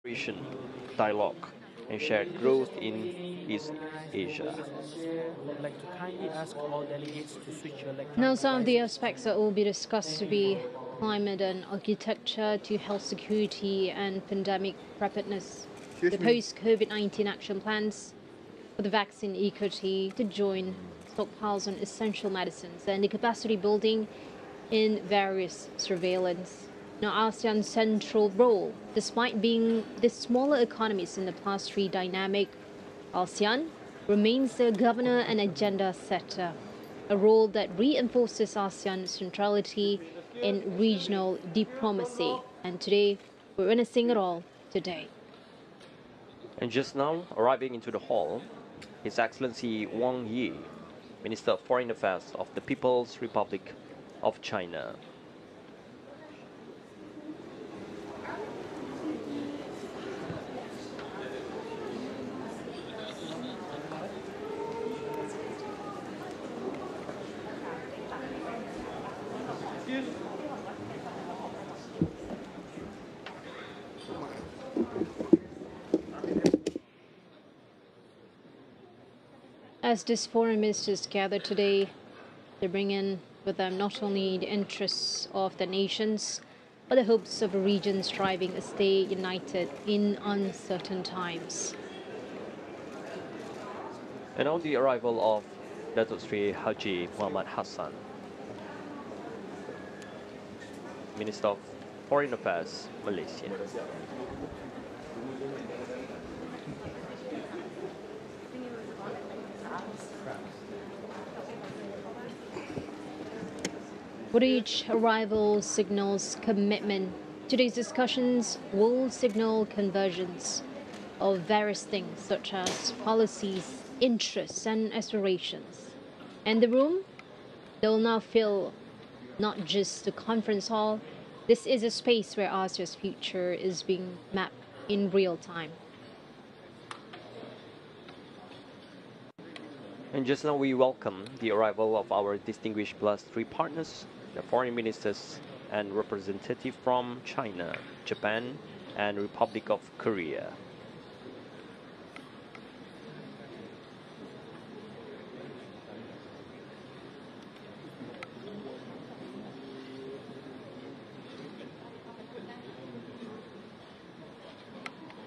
cooperation, dialogue, and shared growth in East Asia. Would like to kindly ask all delegates to switch your Now, electronic some of the devices. aspects that will be discussed to be climate and architecture to health security and pandemic preparedness, the post-COVID-19 action plans for the vaccine equity to join stockpiles on essential medicines and the capacity building in various surveillance. Now, ASEAN's central role, despite being the smaller economies in the plus three dynamic, ASEAN remains the governor and agenda setter, a role that reinforces ASEAN's centrality in regional diplomacy. And today, we're witnessing it all today. And just now, arriving into the hall, His Excellency Wang Yi, Minister of Foreign Affairs of the People's Republic of China. As these foreign ministers gather today, they bring in with them not only the interests of the nations, but the hopes of a region striving to stay united in uncertain times. And on the arrival of Datuk Sri Haji Muhammad Hassan, Minister of Foreign Affairs, Malaysia. With each arrival signals commitment. Today's discussions will signal convergence of various things such as policies, interests, and aspirations. And the room, they'll now fill not just the conference hall. This is a space where ASEAN's future is being mapped in real time. And just now we welcome the arrival of our distinguished plus three partners, the foreign ministers and representative from China, Japan, and Republic of Korea.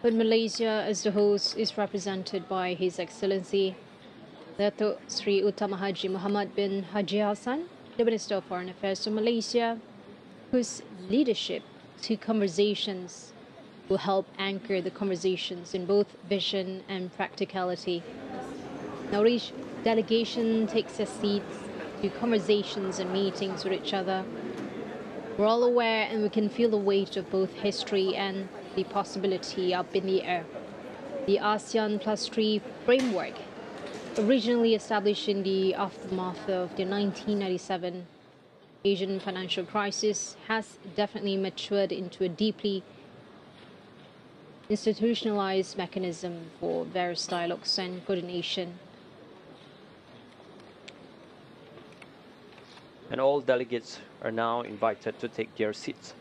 But Malaysia, as the host, is represented by His Excellency Datuk Sri Utama Haji Muhammad bin Haji Hassan, the Minister of Foreign Affairs of Malaysia, whose leadership to conversations will help anchor the conversations in both vision and practicality. Now each delegation takes their seats to conversations and meetings with each other. We're all aware and we can feel the weight of both history and the possibility up in the air. The ASEAN Plus 3 framework, originally established in the aftermath of the 1997 Asian financial crisis, has definitely matured into a deeply institutionalized mechanism for various dialogues and coordination. And all delegates are now invited to take their seats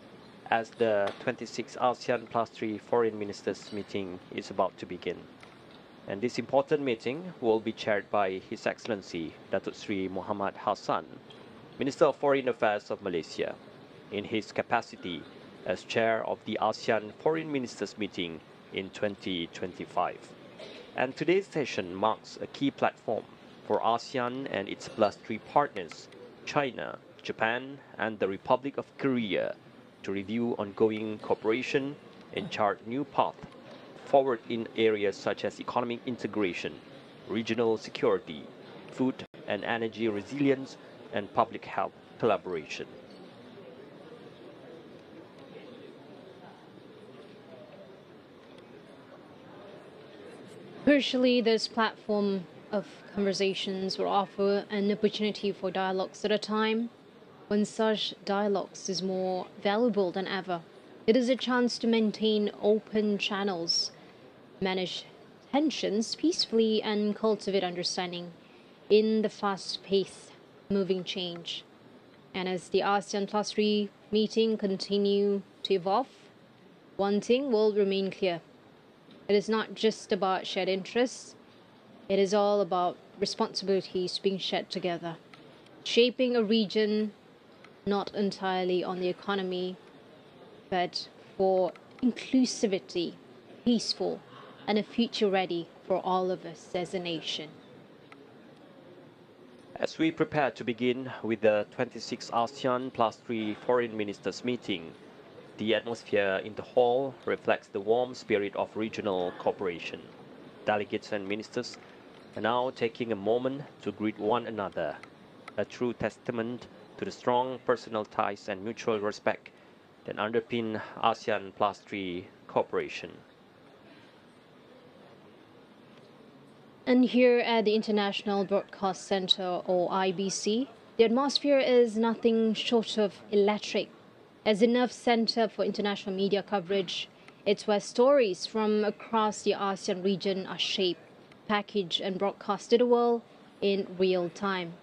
as the 26th ASEAN Plus 3 Foreign Ministers meeting is about to begin. And this important meeting will be chaired by His Excellency Datuk Sri Muhammad Hassan, Minister of Foreign Affairs of Malaysia, in his capacity as chair of the ASEAN Foreign Ministers meeting in 2025. And today's session marks a key platform for ASEAN and its plus three partners, China, Japan, and the Republic of Korea, to review ongoing cooperation and chart new paths forward in areas such as economic integration, regional security, food and energy resilience, and public health collaboration. Crucially, this platform of conversations will offer an opportunity for dialogues at a time when such dialogues is more valuable than ever. It is a chance to maintain open channels, manage tensions peacefully, and cultivate understanding in the fast-paced moving change. And as the ASEAN Plus 3 meeting continue to evolve, one thing will remain clear. It is not just about shared interests, it is all about responsibilities being shared together, shaping a region not entirely on the economy, but for inclusivity, peaceful, and a future ready for all of us as a nation. As we prepare to begin with the 26th ASEAN +3 Foreign Ministers meeting, the atmosphere in the hall reflects the warm spirit of regional cooperation. Delegates and ministers are now taking a moment to greet one another, a true testament to the strong personal ties and mutual respect that underpin ASEAN +3 cooperation. And here at the International Broadcast Center, or IBC, the atmosphere is nothing short of electric. As the nerve center for international media coverage, it's where stories from across the ASEAN region are shaped, packaged, and broadcast to the world in real time.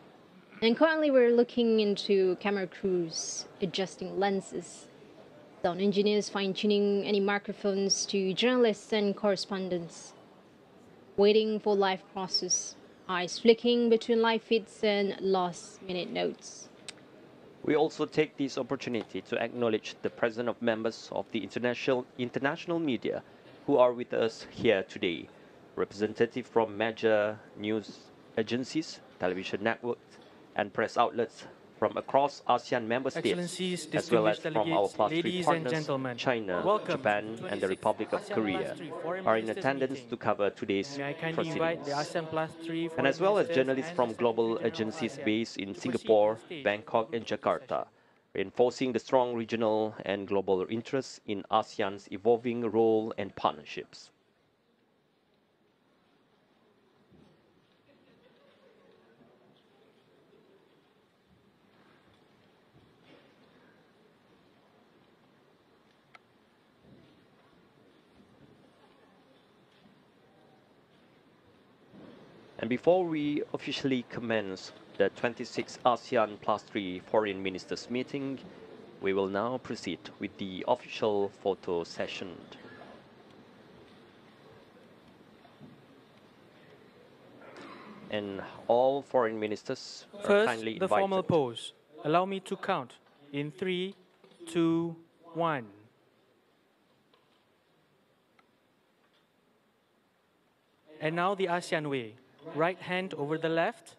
And currently we're looking into camera crews adjusting lenses, sound engineers fine-tuning any microphones to journalists and correspondents, waiting for live crosses, eyes flicking between live feeds and last-minute notes. We also take this opportunity to acknowledge the presence of members of the international media who are with us here today, representatives from major news agencies, television networks, and press outlets from across ASEAN member states, as well as from our +3 partners, China, Japan, and the Republic of Korea, are in attendance to cover today's proceedings. And as well as journalists from global agencies based in Singapore, Bangkok, and Jakarta, reinforcing the strong regional and global interests in ASEAN's evolving role and partnerships. And before we officially commence the 26th ASEAN +3 Foreign Ministers meeting, we will now proceed with the official photo session. And all foreign ministers are kindly First, the invited. formal pose. Allow me to count in 3, 2, 1. And now the ASEAN way. Right hand over the left.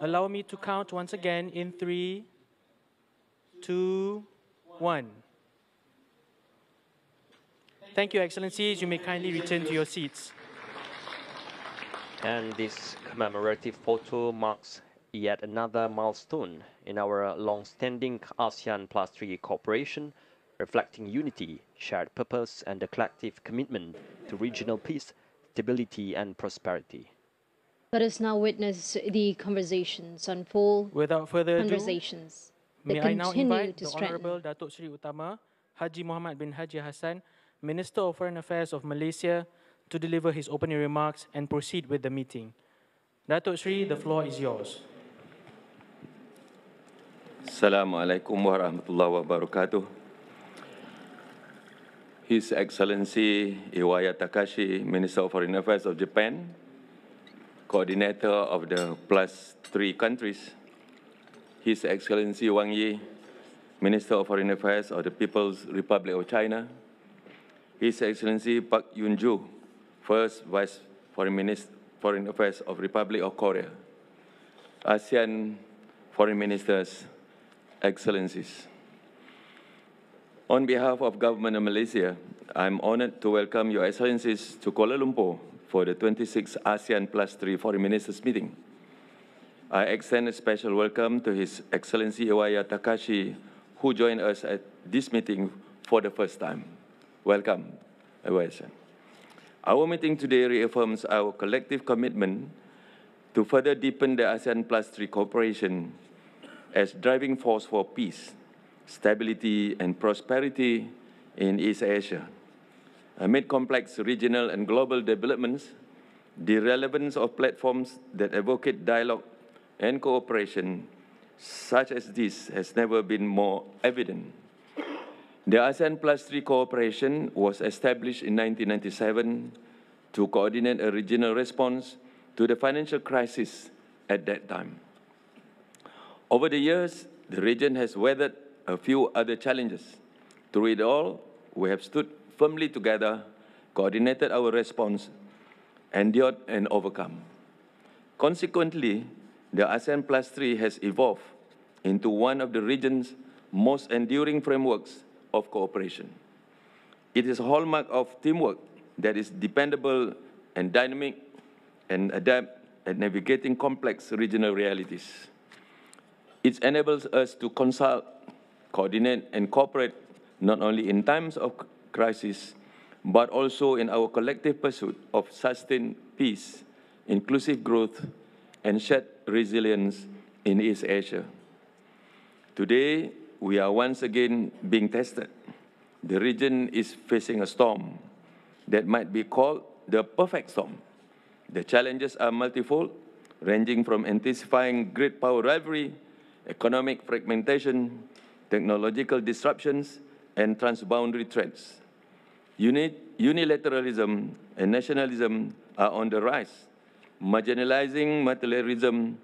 Allow me to count once again in 3, 2, 1. Thank you, Excellencies. You may kindly return to your seats. And this commemorative photo marks yet another milestone in our long-standing ASEAN +3 cooperation, reflecting unity, shared purpose, and a collective commitment to regional peace, stability, and prosperity. Let us now witness the conversations unfold. Without further ado, Conversations may that I now continue invite to the strengthen. Honorable Datuk Seri Utama Haji Muhammad bin Haji Hassan, Minister of Foreign Affairs of Malaysia, to deliver his opening remarks and proceed with the meeting. Datuk Seri, the floor is yours. Assalamualaikum warahmatullahi wabarakatuh. His Excellency Iwaya Takashi, Minister of Foreign Affairs of Japan, Coordinator of the +3 countries, His Excellency Wang Yi, Minister of Foreign Affairs of the People's Republic of China, His Excellency Park Yoon-joo, First Vice Foreign Affairs of Republic of Korea, ASEAN Foreign Ministers, Excellencies. On behalf of Government of Malaysia, I'm honored to welcome Your Excellencies to Kuala Lumpur for the 26th ASEAN +3 Foreign Ministers meeting. I extend a special welcome to His Excellency Iwaya Takashi, who joined us at this meeting for the first time. Welcome, Iwaya. Our meeting today reaffirms our collective commitment to further deepen the ASEAN +3 cooperation as driving force for peace, stability, and prosperity in East Asia. Amid complex regional and global developments, the relevance of platforms that advocate dialogue and cooperation such as this has never been more evident. The ASEAN Plus 3 cooperation was established in 1997 to coordinate a regional response to the financial crisis at that time. Over the years, the region has weathered a few other challenges. Through it all, we have stood firmly together, coordinated our response, endured and overcome. Consequently, the ASEAN Plus 3 has evolved into one of the region's most enduring frameworks of cooperation. It is a hallmark of teamwork that is dependable and dynamic and adept at navigating complex regional realities. It enables us to consult, coordinate, and cooperate not only in times of crisis, but also in our collective pursuit of sustained peace, inclusive growth, and shared resilience in East Asia. Today, we are once again being tested. The region is facing a storm that might be called the perfect storm. The challenges are multifold, ranging from intensifying great power rivalry, economic fragmentation, technological disruptions, and transboundary threats. Unilateralism and nationalism are on the rise, marginalizing multilateralism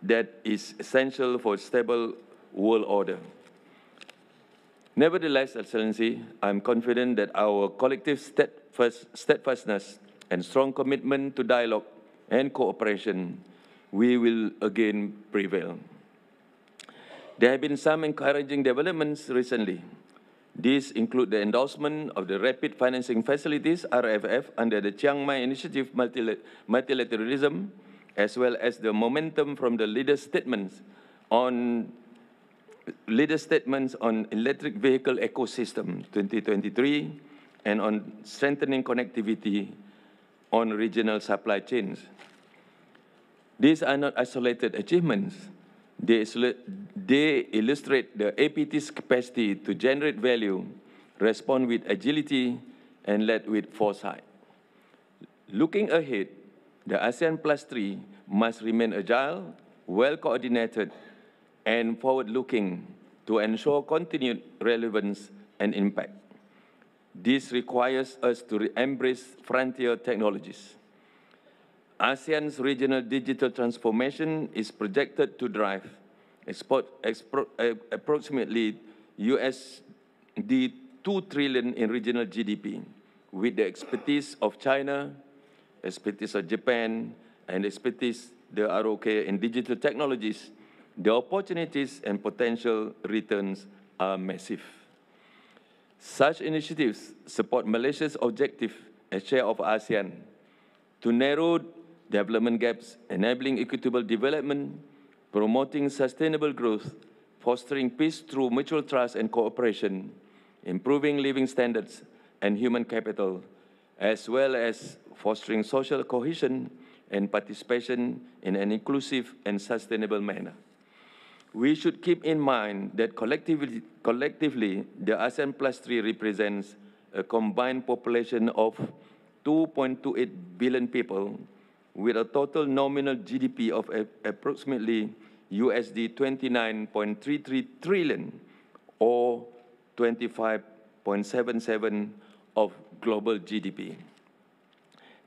that is essential for a stable world order. Nevertheless, Excellency, I am confident that our collective steadfastness and strong commitment to dialogue and cooperation, we will again prevail. There have been some encouraging developments recently. These include the endorsement of the Rapid Financing Facilities, RFF, under the Chiang Mai Initiative Multilateralism, as well as the momentum from the leader statements on electric vehicle ecosystem 2023 and on strengthening connectivity on regional supply chains. These are not isolated achievements. They illustrate the APT's capacity to generate value, respond with agility, and lead with foresight. Looking ahead, the ASEAN Plus 3 must remain agile, well-coordinated, and forward-looking to ensure continued relevance and impact. This requires us to embrace frontier technologies. ASEAN's regional digital transformation is projected to drive approximately USD 2 trillion in regional GDP, with the expertise of China, expertise of Japan, and expertise the ROK in digital technologies. The opportunities and potential returns are massive. Such initiatives support Malaysia's objective as chair of ASEAN to narrow development gaps, enabling equitable development, promoting sustainable growth, fostering peace through mutual trust and cooperation, improving living standards and human capital, as well as fostering social cohesion and participation in an inclusive and sustainable manner. We should keep in mind that collectively the ASEAN Plus 3 represents a combined population of 2.28 billion people, with a total nominal GDP of approximately USD 29.33 trillion, or 25.77% of global GDP.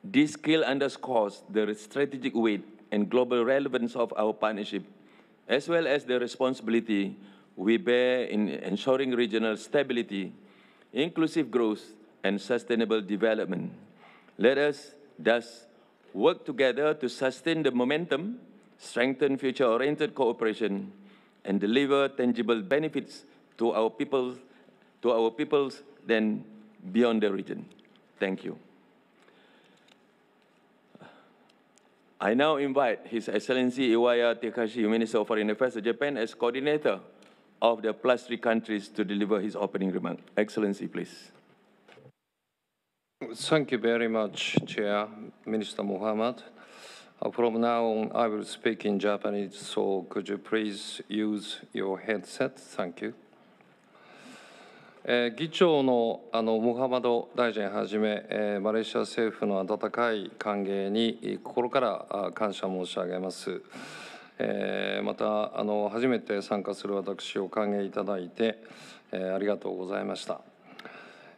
This scale underscores the strategic weight and global relevance of our partnership, as well as the responsibility we bear in ensuring regional stability, inclusive growth, and sustainable development. Let us thus work together to sustain the momentum, strengthen future-oriented cooperation, and deliver tangible benefits to our peoples, then beyond the region. Thank you. I now invite His Excellency Iwaya Takashi, Minister of Foreign Affairs of Japan, as coordinator of the Plus 3 countries to deliver his opening remark. Excellency, please. Thank you very much, Chair, Minister Muhammad. From now on, I will speak in Japanese, so could you please use your headset? Thank you. 議長のムハマド大臣はじめ、マレーシア政府の温かい歓迎に心から感謝申し上げます。また初めて参加する私を歓迎いただいて、ありがとうございました。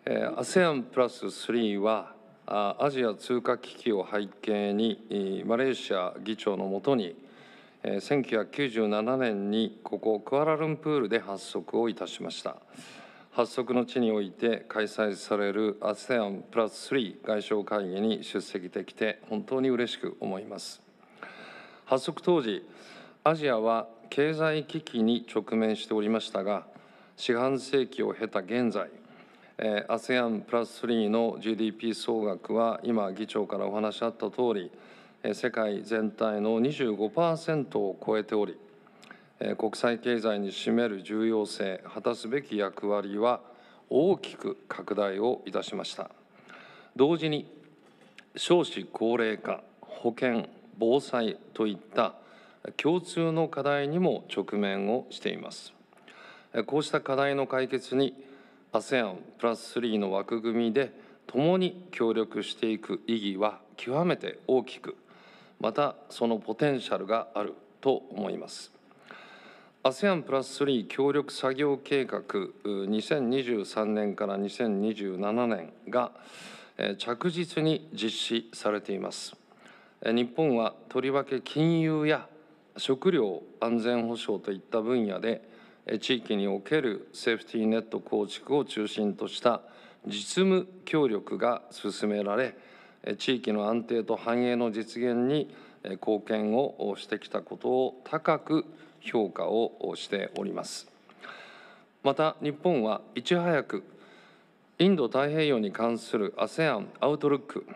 ASEAN プラス3はアジア通貨危機を背景にマレーシア議長のもとに1997年にここクアラルンプールで発足をいたしました。発足の地において開催される ASEAN プラス3外相会議に出席できて本当に嬉しく思います。発足当時、アジアは経済危機に直面しておりましたが、四半世紀を経た現在、ASEAN プラス3の GDP 総額は今議長からお話あった通り、世界全体の 25% を超えており、国際経済に占める重要性、果たすべき役割は大きく拡大をいたしました。同時に、少子高齢化、保健、防災といった共通の課題にも直面をしています。こうした課題の解決に ASEAN プラス3の枠組みで共に協力していく意義は極めて大きく、またそのポテンシャルがあると思います。ASEAN プラス3協力作業計画2023年から2027年が着実に実施されています。日本はとりわけ金融や食料安全保障といった分野で地域におけるセーフティーネット構築を中心とした実務協力が進められ、地域の安定と繁栄の実現に貢献をしてきたことを高く評価をしております。また日本はいち早くインド太平洋に関する ASEAN アウトルック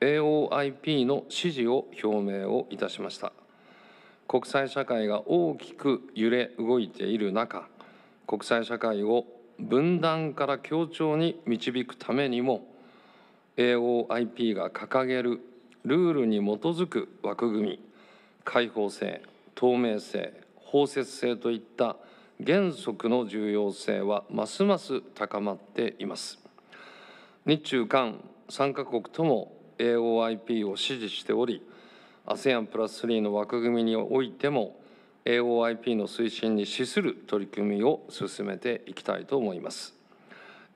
AOIP の支持を表明をいたしました。国際社会が大きく揺れ動いている中、国際社会を分断から協調に導くためにも、AOIP が掲げるルールに基づく枠組み、開放性、透明性、包摂性といった原則の重要性はますます高まっています。日中韓3カ国とも AOIP を支持しており、ASEAN プラス3の枠組みにおいても AOIP の推進に資する取り組みを進めていきたいと思います。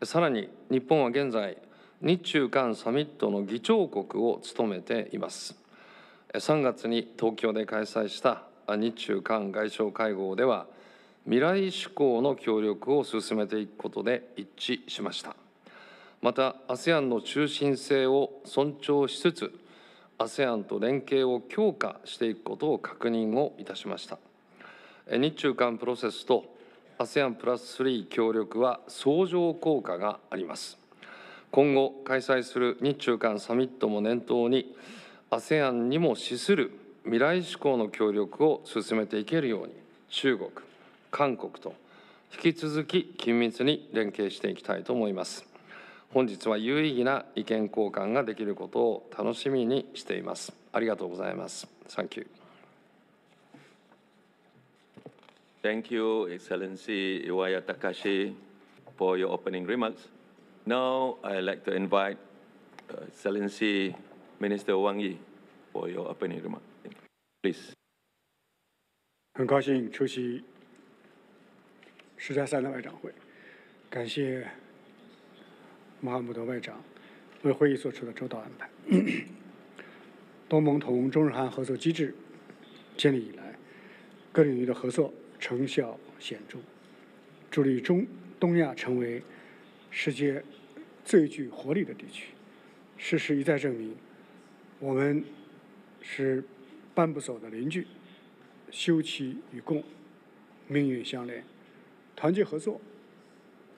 さらに日本は現在、日中韓サミットの議長国を務めています。3月に東京で開催した日中韓外相会合では、未来志向の協力を進めていくことで一致しました。また ASEAN の中心性を尊重しつつ、ASEAN と連携を強化していくことを確認をいたしました。日中韓プロセスと ASEAN プラス3協力は相乗効果があります。今後開催する日中韓サミットも念頭に、ASEAN にも資する未来志向の協力を進めていけるように、中国、韓国と引き続き緊密に連携していきたいと思います。本日は有意義な意見交換ができることを楽しみにしています。ありがとうございます。Thank you. Thank you, Excellency Iwaya Takashi, for your opening remarks. Now, I'd like to invite Excellency Minister Wang Yi for your opening remarks. Please. 很高兴出席10+3的外长会，感谢马哈姆德外长为会议做出的周到安排。东盟同中日韩合作机制建立以来，各领域的合作成效显著，助力东亚成为世界最具活力的地区。事实一再证明，我们是搬不走的邻居，休戚与共，命运相连，团结合作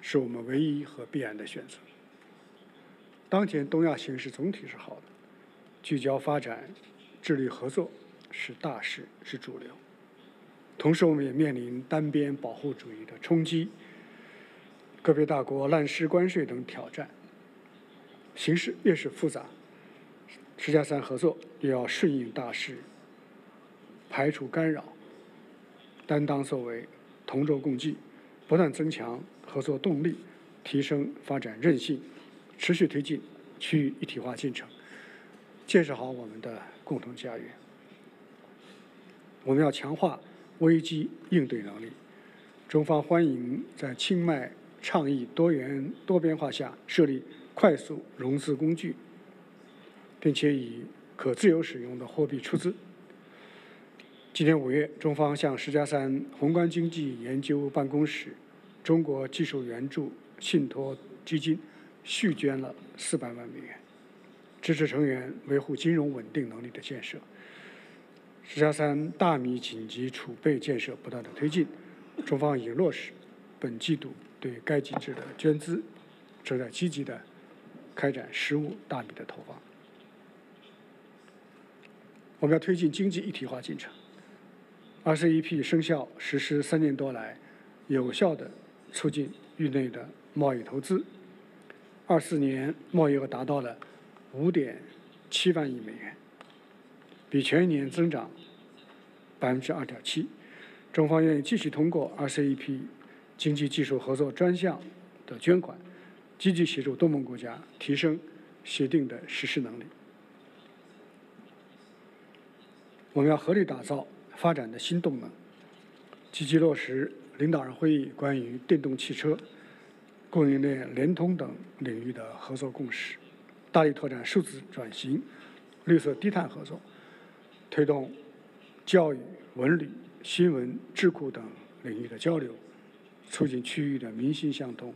是我们唯一和必然的选择。当前东亚形势总体是好的，聚焦发展、致力合作是大势，是主流。同时，我们也面临单边保护主义的冲击，个别大国滥施关税等挑战。形势越是复杂，10+3合作也要顺应大势，排除干扰，担当作为，同舟共济，不断增强合作动力，提升发展韧性。持续推进区域一体化进程，建设好我们的共同家园。我们要强化危机应对能力。中方欢迎在清迈倡议多元多边化下设立快速融资工具，并且以可自由使用的货币出资。今年5月，中方向10+3宏观经济研究办公室中国技术援助信托基金续捐了400万美元，支持成员维护金融稳定能力的建设。10+3大米紧急储备建设不断的推进，中方已落实本季度对该机制的捐资，正在积极的开展15大米的投放。我们要推进经济一体化进程。RCEP 生效实施3年多来，有效地促进域内的贸易投资。24年贸易额达到了5.7万亿美元，比前一年增长2.7%。中方愿意继续通过 RCEP 经济技术合作专项的捐款，积极协助东盟国家提升协定的实施能力。我们要合力打造发展的新动能，积极落实领导人会议关于电动汽车、供应链联通等领域的合作共识，大力拓展数字转型、绿色低碳合作，推动教育、文旅、新闻、智库等领域的交流，促进区域的民心相通，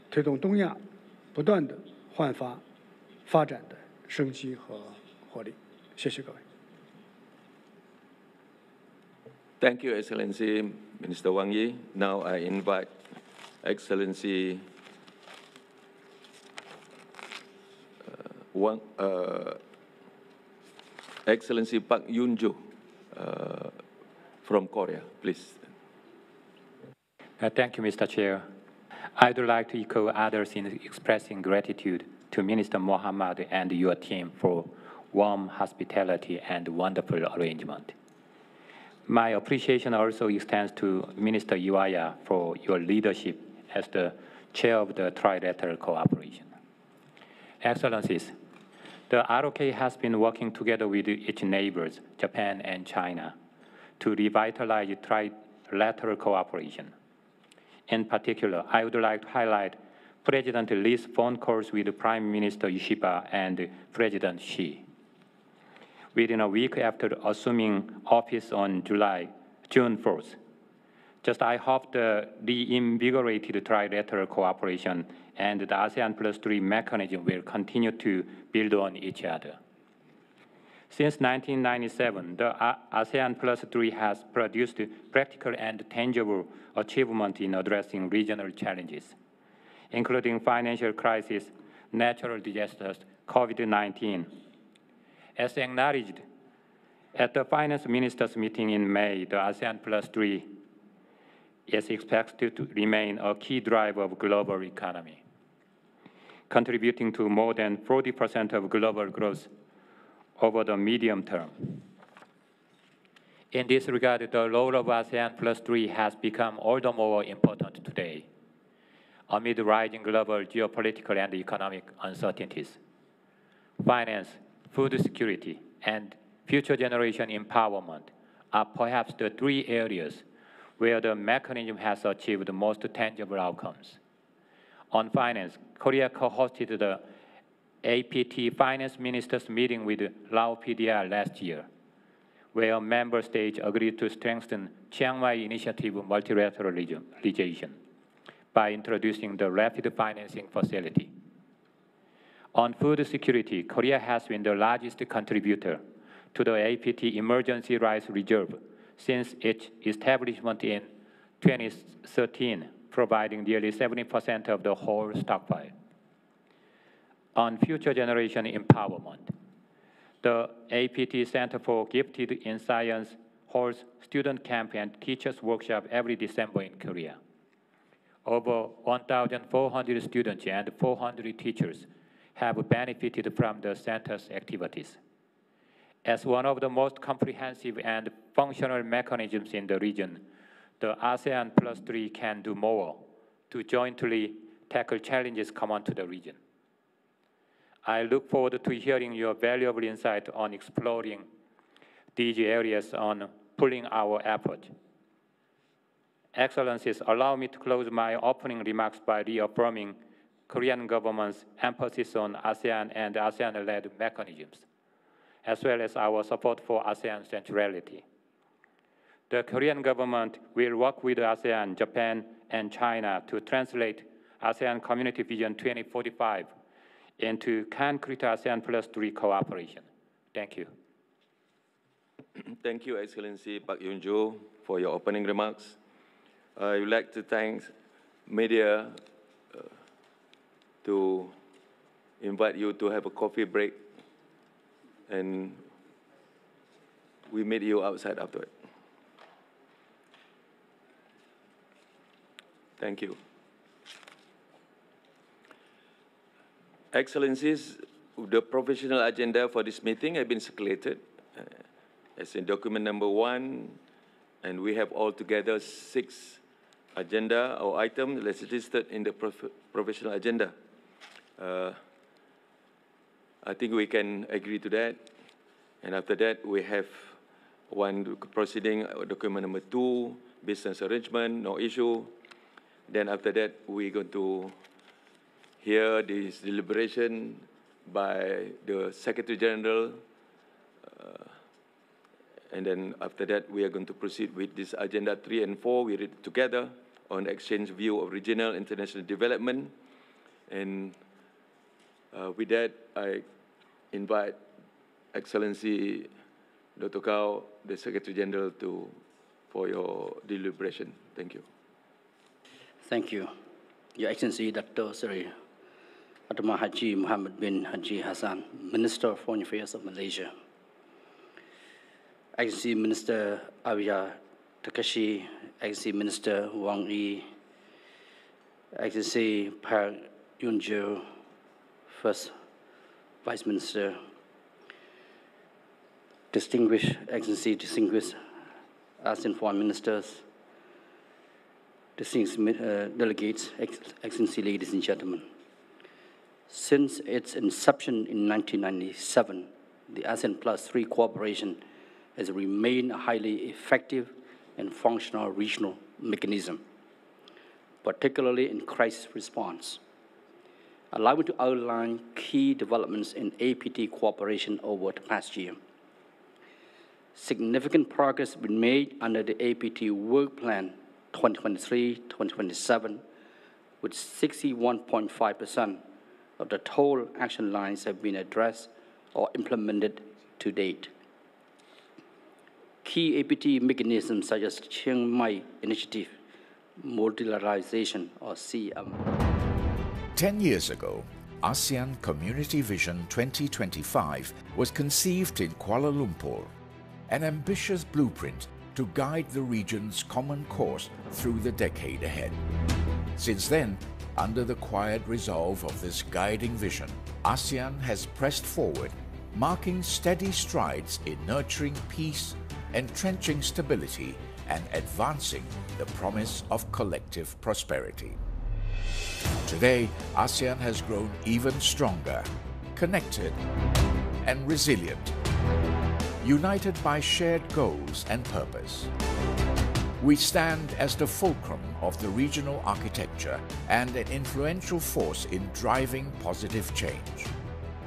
推动东亚不断的焕发发展的生机和活力。谢谢各位。Thank you, Excellency Minister Wang Yi. Now I invite Excellency Excellency Park Yoon-jo from Korea, please. Thank you, Mr. Chair. I'd like to echo others in expressing gratitude to Minister Mohammed and your team for warm hospitality and wonderful arrangement. My appreciation also extends to Minister Iwaya for your leadership as the chair of the Trilateral Cooperation. Excellencies, the ROK has been working together with its neighbors, Japan and China, to revitalize trilateral cooperation. In particular, I would like to highlight President Lee's phone calls with Prime Minister Ishiba and President Xi. Within a week after assuming office on June 4th. I hope the reinvigorated trilateral cooperation and the ASEAN +3 mechanism will continue to build on each other. Since 1997, the ASEAN +3 has produced practical and tangible achievement in addressing regional challenges, including financial crisis, natural disasters, COVID-19. As acknowledged at the finance ministers meeting in May, the ASEAN +3 is expected to remain a key driver of global economy, contributing to more than 40% of global growth over the medium term. In this regard, the role of ASEAN +3 has become all the more important today, amid rising global geopolitical and economic uncertainties. Finance, food security, and future generation empowerment are perhaps the 3 areas where the mechanism has achieved the most tangible outcomes. On finance, Korea co-hosted the APT Finance Ministers meeting with Lao PDR last year, where member states agreed to strengthen Chiang Mai Initiative multilateralization by introducing the Rapid Financing Facility. On food security, Korea has been the largest contributor to the APT Emergency Rice Reserve since its establishment in 2013, providing nearly 70% of the whole stockpile. On future generation empowerment, the APT Center for Gifted in Science holds student camp and teachers workshop every December in Korea. Over 1,400 students and 400 teachers have benefited from the center's activities. As one of the most comprehensive and functional mechanisms in the region, the ASEAN +3 can do more to jointly tackle challenges common to the region. I look forward to hearing your valuable insight on exploring these areas on pooling our effort. Excellencies, allow me to close my opening remarks by reaffirming Korean government's emphasis on ASEAN and ASEAN-led mechanisms, as well as our support for ASEAN centrality. The Korean government will work with ASEAN, Japan, and China to translate ASEAN Community Vision 2045 into concrete ASEAN +3 cooperation. Thank you. Thank you, Excellency Park Yoon-jo, for your opening remarks. I would like to thank media to invite you to have a coffee break, and we meet you outside afterward. Thank you. Excellencies, the professional agenda for this meeting has been circulated as in document number 1, and we have altogether 6 agenda or items listed in the professional agenda. I think we can agree to that. And after that, we have one proceeding, document number 2, business arrangement, no issue. Then after that, we're going to hear this deliberation by the Secretary General. And then after that, we are going to proceed with this agenda 3 and 4. We read it together on exchange view of regional international development. And with that, I invite Excellency Dr. Kao, the Secretary General, for your deliberation. Thank you. Thank you. Your Excellency Dr. Seri Atama Haji Muhammad bin Haji Hassan, Minister of Foreign Affairs of Malaysia. Excellency Minister Arya Takashi, Excellency Minister Wang Yi, Excellency Park Yoon-jo, First Vice Minister, distinguished Excellency, distinguished ASEAN Foreign Ministers, distinguished delegates, Excellency, ladies and gentlemen. Since its inception in 1997, the ASEAN +3 cooperation has remained a highly effective and functional regional mechanism, particularly in crisis response. Allow me to outline key developments in APT cooperation over the past year. Significant progress has been made under the APT Work Plan 2023-2027, with 61.5% of the total action lines have been addressed or implemented to date. Key APT mechanisms such as Chiang Mai Initiative, Multilateralization, or CM. 10 years ago, ASEAN Community Vision 2025 was conceived in Kuala Lumpur, an ambitious blueprint to guide the region's common course through the decade ahead. Since then, under the quiet resolve of this guiding vision, ASEAN has pressed forward, marking steady strides in nurturing peace, entrenching stability, and advancing the promise of collective prosperity. Today, ASEAN has grown even stronger, connected, and resilient, united by shared goals and purpose. We stand as the fulcrum of the regional architecture and an influential force in driving positive change.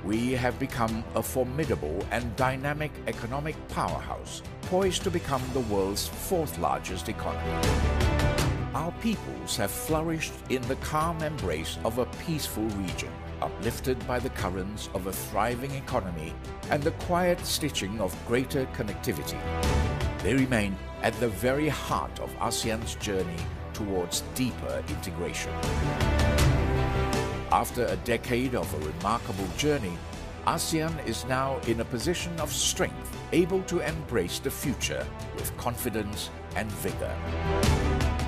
We have become a formidable and dynamic economic powerhouse, poised to become the world's 4th largest economy. Our peoples have flourished in the calm embrace of a peaceful region, uplifted by the currents of a thriving economy and the quiet stitching of greater connectivity. They remain at the very heart of ASEAN's journey towards deeper integration. After a decade of a remarkable journey, ASEAN is now in a position of strength, able to embrace the future with confidence and vigor.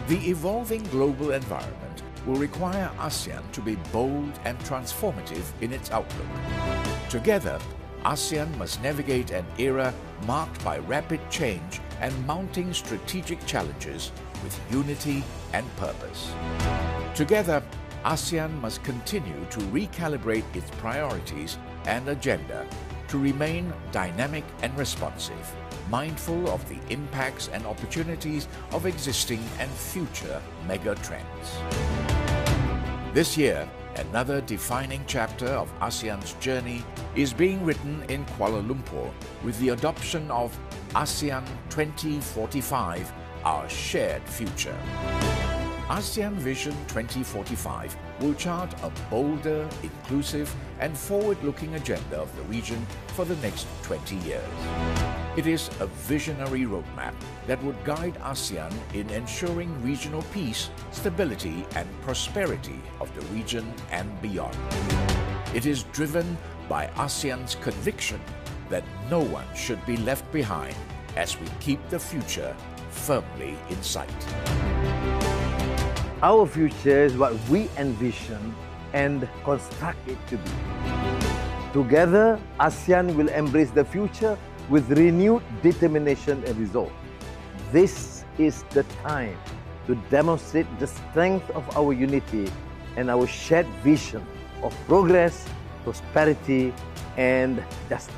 The evolving global environment will require ASEAN to be bold and transformative in its outlook. Together, ASEAN must navigate an era marked by rapid change and mounting strategic challenges with unity and purpose. Together, ASEAN must continue to recalibrate its priorities and agenda to remain dynamic and responsive, mindful of the impacts and opportunities of existing and future mega trends. This year, another defining chapter of ASEAN's journey is being written in Kuala Lumpur with the adoption of ASEAN 2045, our shared future. ASEAN Vision 2045 will chart a bolder, inclusive and forward-looking agenda of the region for the next 20 years. It is a visionary roadmap that would guide ASEAN in ensuring regional peace, stability and prosperity of the region and beyond. It is driven by ASEAN's conviction that no one should be left behind as we keep the future firmly in sight. Our future is what we envision and construct it to be. Together, ASEAN will embrace the future with renewed determination and resolve. This is the time to demonstrate the strength of our unity and our shared vision of progress, prosperity, and justice.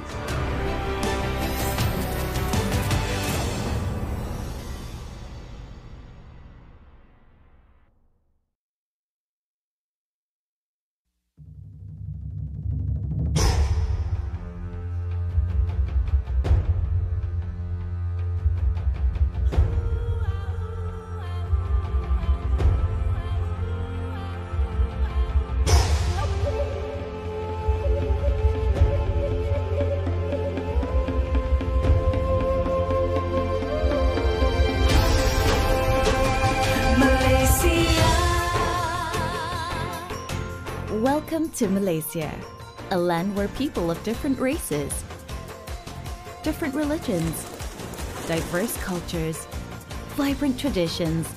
Welcome to Malaysia, a land where people of different races, different religions, diverse cultures, vibrant traditions,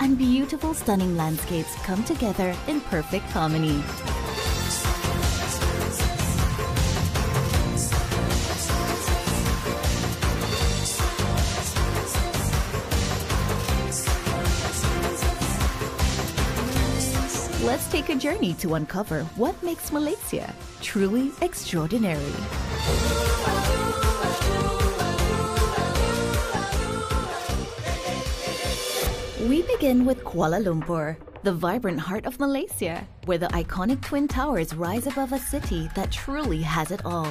and beautiful stunning landscapes come together in perfect harmony. Let's take a journey to uncover what makes Malaysia truly extraordinary. We begin with Kuala Lumpur, the vibrant heart of Malaysia, where the iconic Twin Towers rise above a city that truly has it all.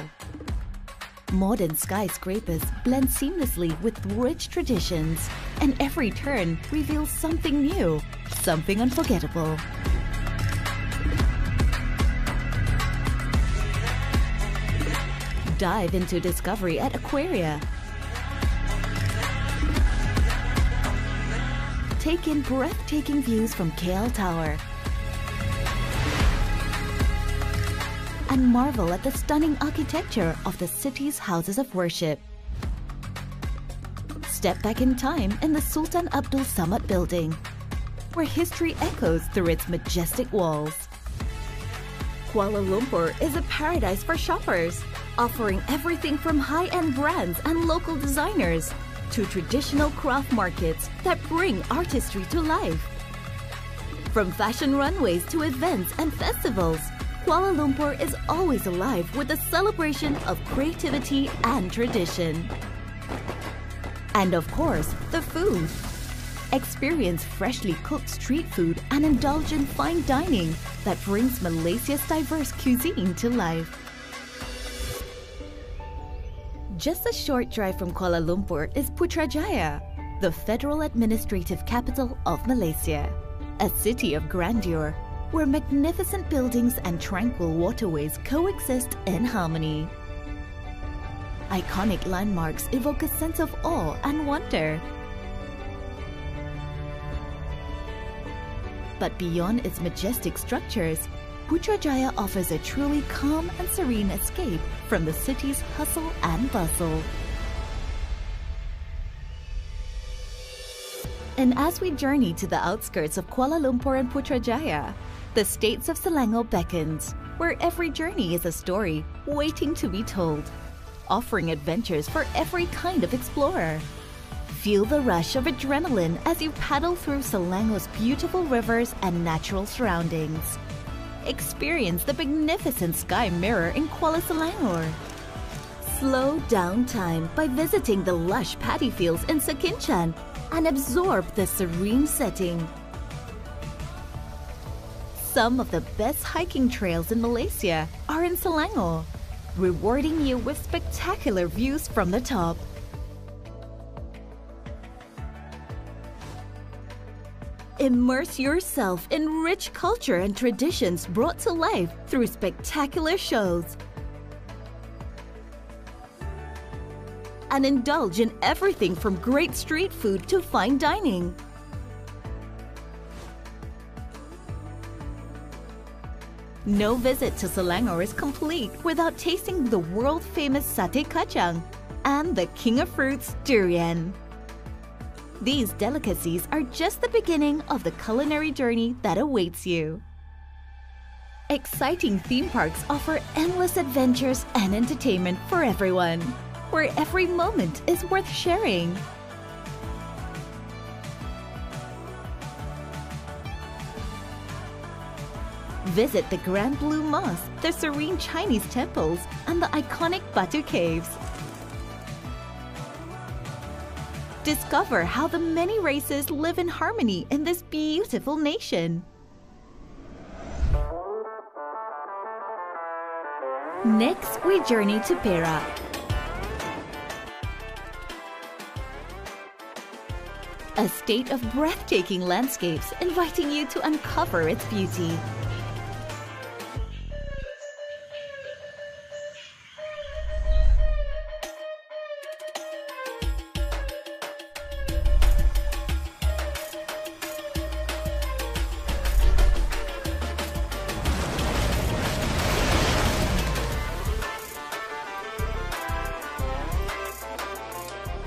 Modern skyscrapers blend seamlessly with rich traditions, and every turn reveals something new, something unforgettable. Dive into discovery at Aquaria. Take in breathtaking views from KL Tower. And marvel at the stunning architecture of the city's houses of worship. Step back in time in the Sultan Abdul Samad building, where history echoes through its majestic walls. Kuala Lumpur is a paradise for shoppers, offering everything from high-end brands and local designers to traditional craft markets that bring artistry to life. From fashion runways to events and festivals, Kuala Lumpur is always alive with a celebration of creativity and tradition. And of course, the food. Experience freshly cooked street food and indulge in fine dining that brings Malaysia's diverse cuisine to life. Just a short drive from Kuala Lumpur is Putrajaya, the federal administrative capital of Malaysia, a city of grandeur where magnificent buildings and tranquil waterways coexist in harmony. Iconic landmarks evoke a sense of awe and wonder. But beyond its majestic structures, Putrajaya offers a truly calm and serene escape from the city's hustle and bustle. And as we journey to the outskirts of Kuala Lumpur and Putrajaya, the states of Selangor beckons, where every journey is a story waiting to be told, offering adventures for every kind of explorer. Feel the rush of adrenaline as you paddle through Selangor's beautiful rivers and natural surroundings. Experience the magnificent sky mirror in Kuala Selangor. Slow down time by visiting the lush paddy fields in Sakinchan and absorb the serene setting. Some of the best hiking trails in Malaysia are in Selangor, rewarding you with spectacular views from the top. Immerse yourself in rich culture and traditions brought to life through spectacular shows. And indulge in everything from great street food to fine dining. No visit to Selangor is complete without tasting the world-famous satay kacang and the king of fruits, durian. These delicacies are just the beginning of the culinary journey that awaits you. Exciting theme parks offer endless adventures and entertainment for everyone, where every moment is worth sharing. Visit the Grand Blue Mosque, the serene Chinese temples, and the iconic Batu Caves. Discover how the many races live in harmony in this beautiful nation. Next, we journey to Perak. A state of breathtaking landscapes inviting you to uncover its beauty.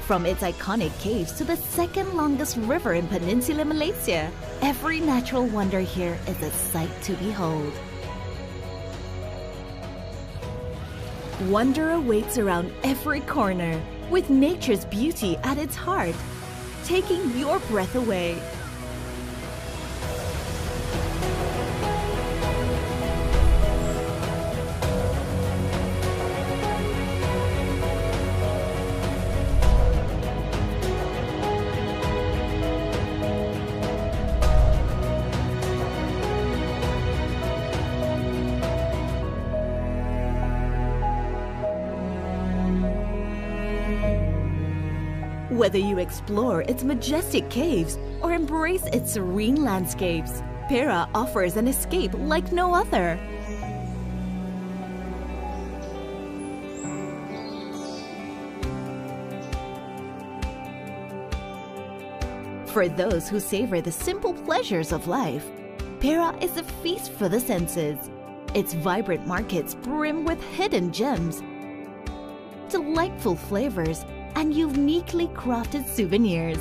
From its iconic caves to the second longest river in Peninsular Malaysia, every natural wonder here is a sight to behold. Wonder awaits around every corner, with nature's beauty at its heart, taking your breath away. Whether you explore its majestic caves or embrace its serene landscapes, Perak offers an escape like no other. For those who savor the simple pleasures of life, Perak is a feast for the senses. Its vibrant markets brim with hidden gems, delightful flavors, and uniquely crafted souvenirs.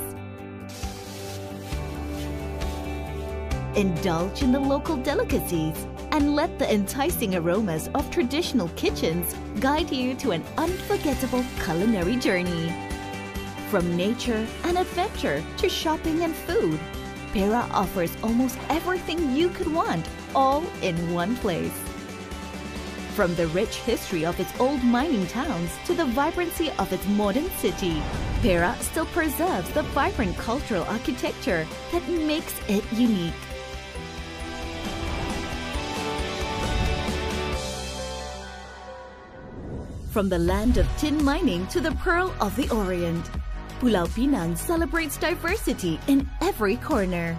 Indulge in the local delicacies and let the enticing aromas of traditional kitchens guide you to an unforgettable culinary journey. From nature and adventure to shopping and food, Perak offers almost everything you could want, all in one place. From the rich history of its old mining towns to the vibrancy of its modern city, Perak still preserves the vibrant cultural architecture that makes it unique. From the land of tin mining to the Pearl of the Orient, Pulau Pinang celebrates diversity in every corner.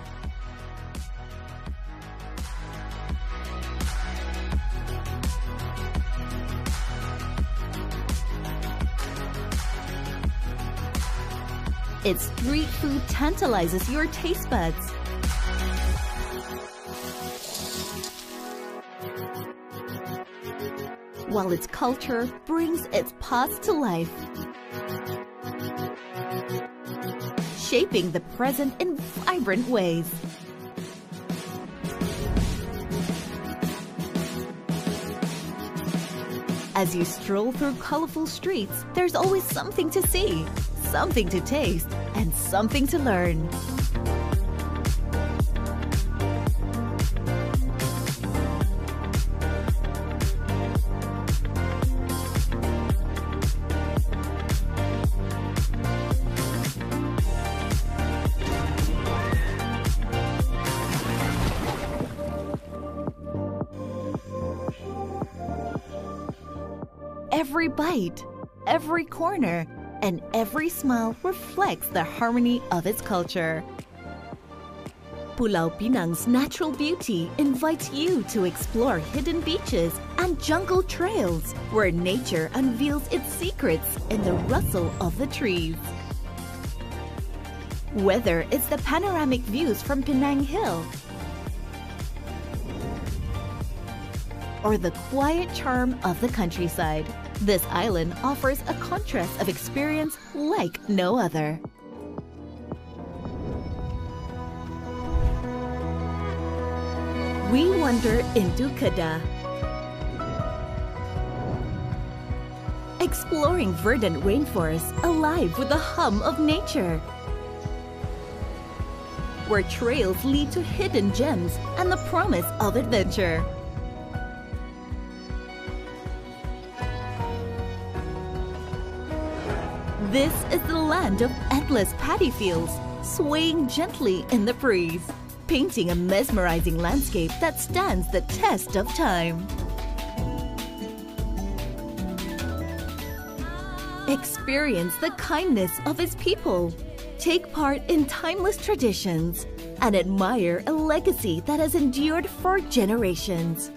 Its street food tantalizes your taste buds. While its culture brings its past to life, shaping the present in vibrant ways. As you stroll through colorful streets, there's always something to see, something to taste, and something to learn. every bite, every corner, and every smile reflects the harmony of its culture. Pulau Pinang's natural beauty invites you to explore hidden beaches and jungle trails where nature unveils its secrets in the rustle of the trees. Whether it's the panoramic views from Penang Hill or the quiet charm of the countryside, this island offers a contrast of experience like no other. We wander into Kedah, exploring verdant rainforests alive with the hum of nature, where trails lead to hidden gems and the promise of adventure. This is the land of endless paddy fields, swaying gently in the breeze, painting a mesmerizing landscape that stands the test of time. Experience the kindness of its people, take part in timeless traditions, and admire a legacy that has endured for generations.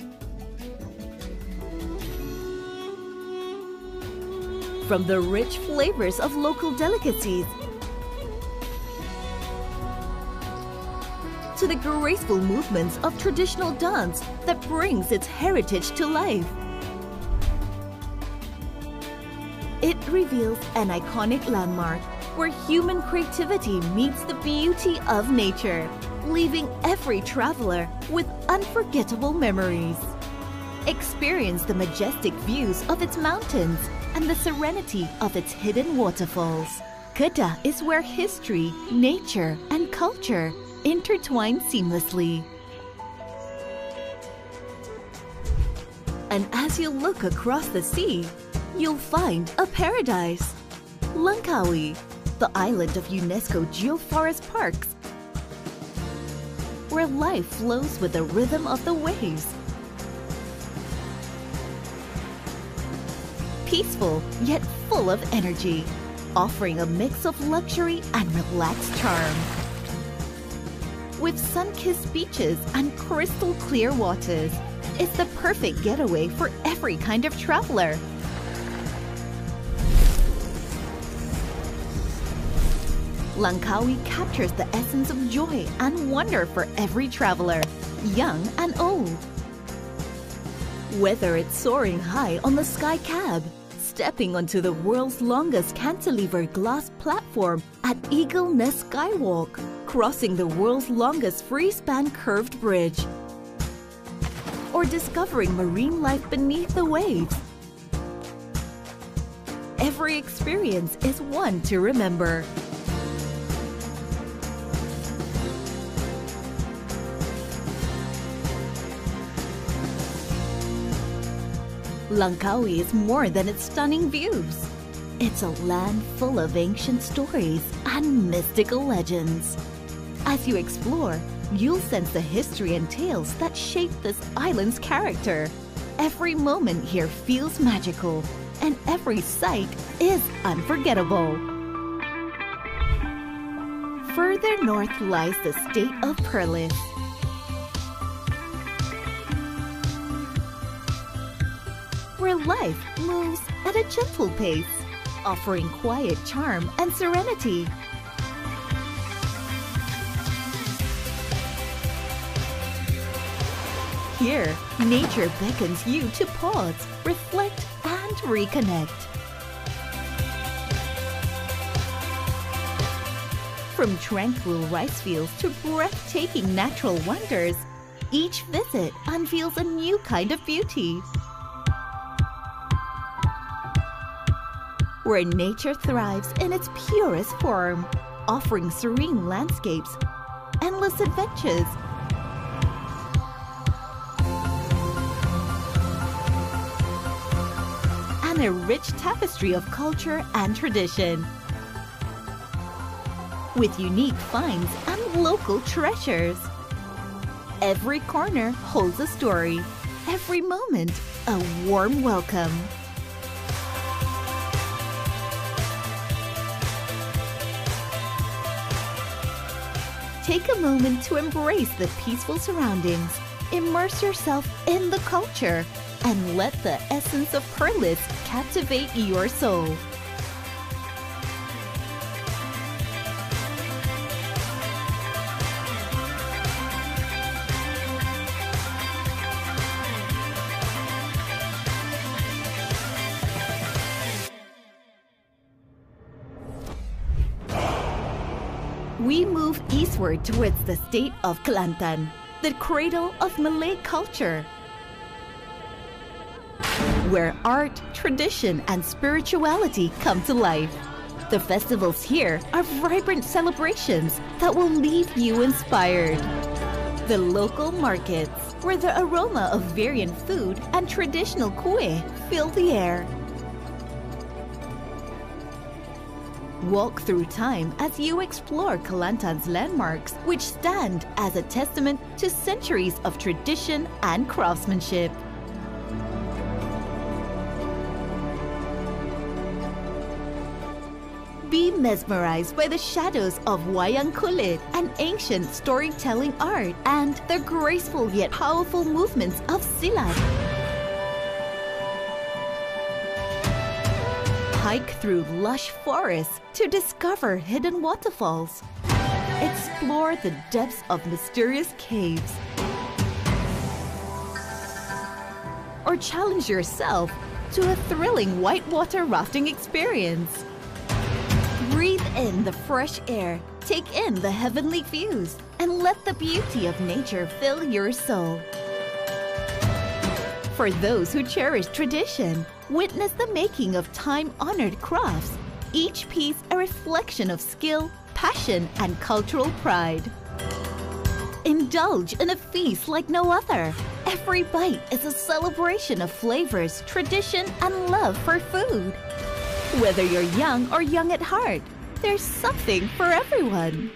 From the rich flavors of local delicacies to the graceful movements of traditional dance that brings its heritage to life. It reveals an iconic landmark where human creativity meets the beauty of nature, leaving every traveler with unforgettable memories. Experience the majestic views of its mountains and the serenity of its hidden waterfalls. Kedah is where history, nature, and culture intertwine seamlessly. And as you look across the sea, you'll find a paradise. Langkawi, the island of UNESCO Geoforest Parks, where life flows with the rhythm of the waves. Peaceful yet full of energy, offering a mix of luxury and relaxed charm. With sun-kissed beaches and crystal clear waters, it's the perfect getaway for every kind of traveler. Langkawi captures the essence of joy and wonder for every traveler, young and old. Whether it's soaring high on the Sky Cab, stepping onto the world's longest cantilever glass platform at Eagle Nest Skywalk, crossing the world's longest free-span curved bridge, or discovering marine life beneath the waves, every experience is one to remember. Langkawi is more than its stunning views. It's a land full of ancient stories and mystical legends. As you explore, you'll sense the history and tales that shape this island's character. Every moment here feels magical, and every sight is unforgettable. Further north lies the state of Perlis, where life moves at a gentle pace, offering quiet charm and serenity. Here, nature beckons you to pause, reflect, and reconnect. From tranquil rice fields to breathtaking natural wonders, each visit unveils a new kind of beauty. Where nature thrives in its purest form, offering serene landscapes, endless adventures, and a rich tapestry of culture and tradition. With unique finds and local treasures. Every corner holds a story, every moment a warm welcome. Take a moment to embrace the peaceful surroundings, immerse yourself in the culture, and let the essence of Perlis captivate your soul. We move eastward towards the state of Kelantan, the cradle of Malay culture, where art, tradition, and spirituality come to life. The festivals here are vibrant celebrations that will leave you inspired. The local markets, where the aroma of variant food and traditional kue fill the air. Walk through time as you explore Kelantan's landmarks, which stand as a testament to centuries of tradition and craftsmanship. Be mesmerized by the shadows of wayang kulit, an ancient storytelling art, and the graceful yet powerful movements of silat. Hike through lush forests to discover hidden waterfalls. Explore the depths of mysterious caves. Or challenge yourself to a thrilling whitewater rafting experience. Breathe in the fresh air, take in the heavenly views, and let the beauty of nature fill your soul. For those who cherish tradition, witness the making of time-honored crafts, each piece a reflection of skill, passion, and cultural pride. Indulge in a feast like no other. Every bite is a celebration of flavors, tradition, and love for food. Whether you're young or young at heart, there's something for everyone.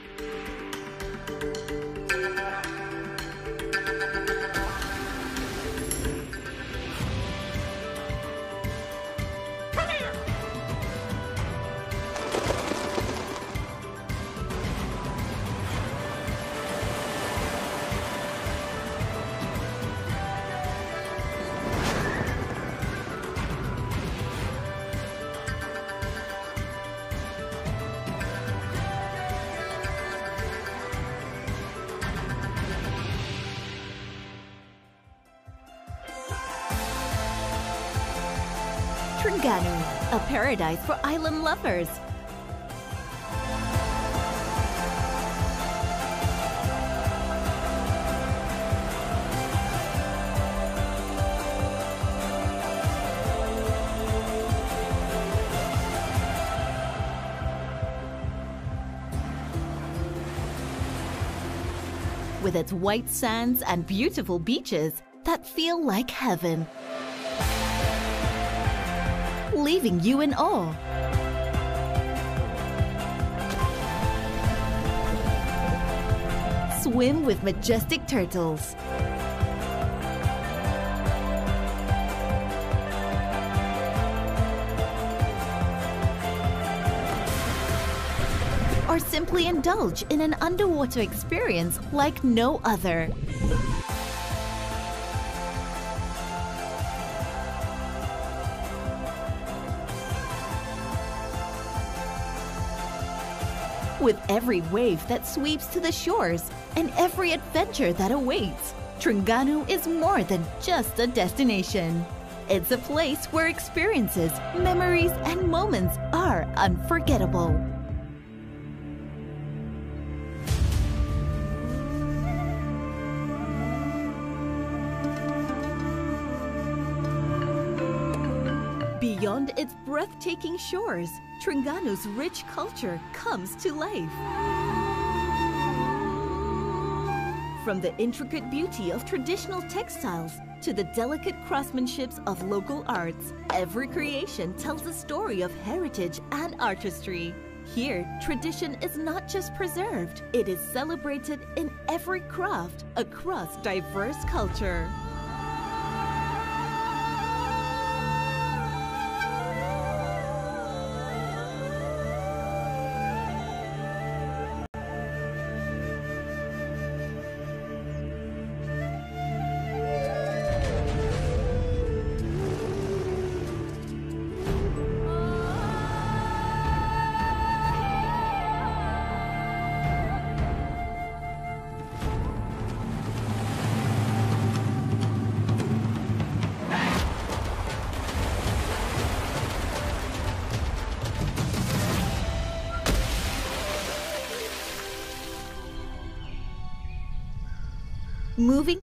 Terengganu, a paradise for island lovers. With its white sands and beautiful beaches that feel like heaven, leaving you in awe. Swim with majestic turtles. Or simply indulge in an underwater experience like no other. With every wave that sweeps to the shores and every adventure that awaits, Terengganu is more than just a destination. It's a place where experiences, memories, and moments are unforgettable. Beyond its breathtaking shores, Terengganu's rich culture comes to life. From the intricate beauty of traditional textiles to the delicate craftsmanship of local arts, every creation tells a story of heritage and artistry. Here, tradition is not just preserved, it is celebrated in every craft across diverse culture. moving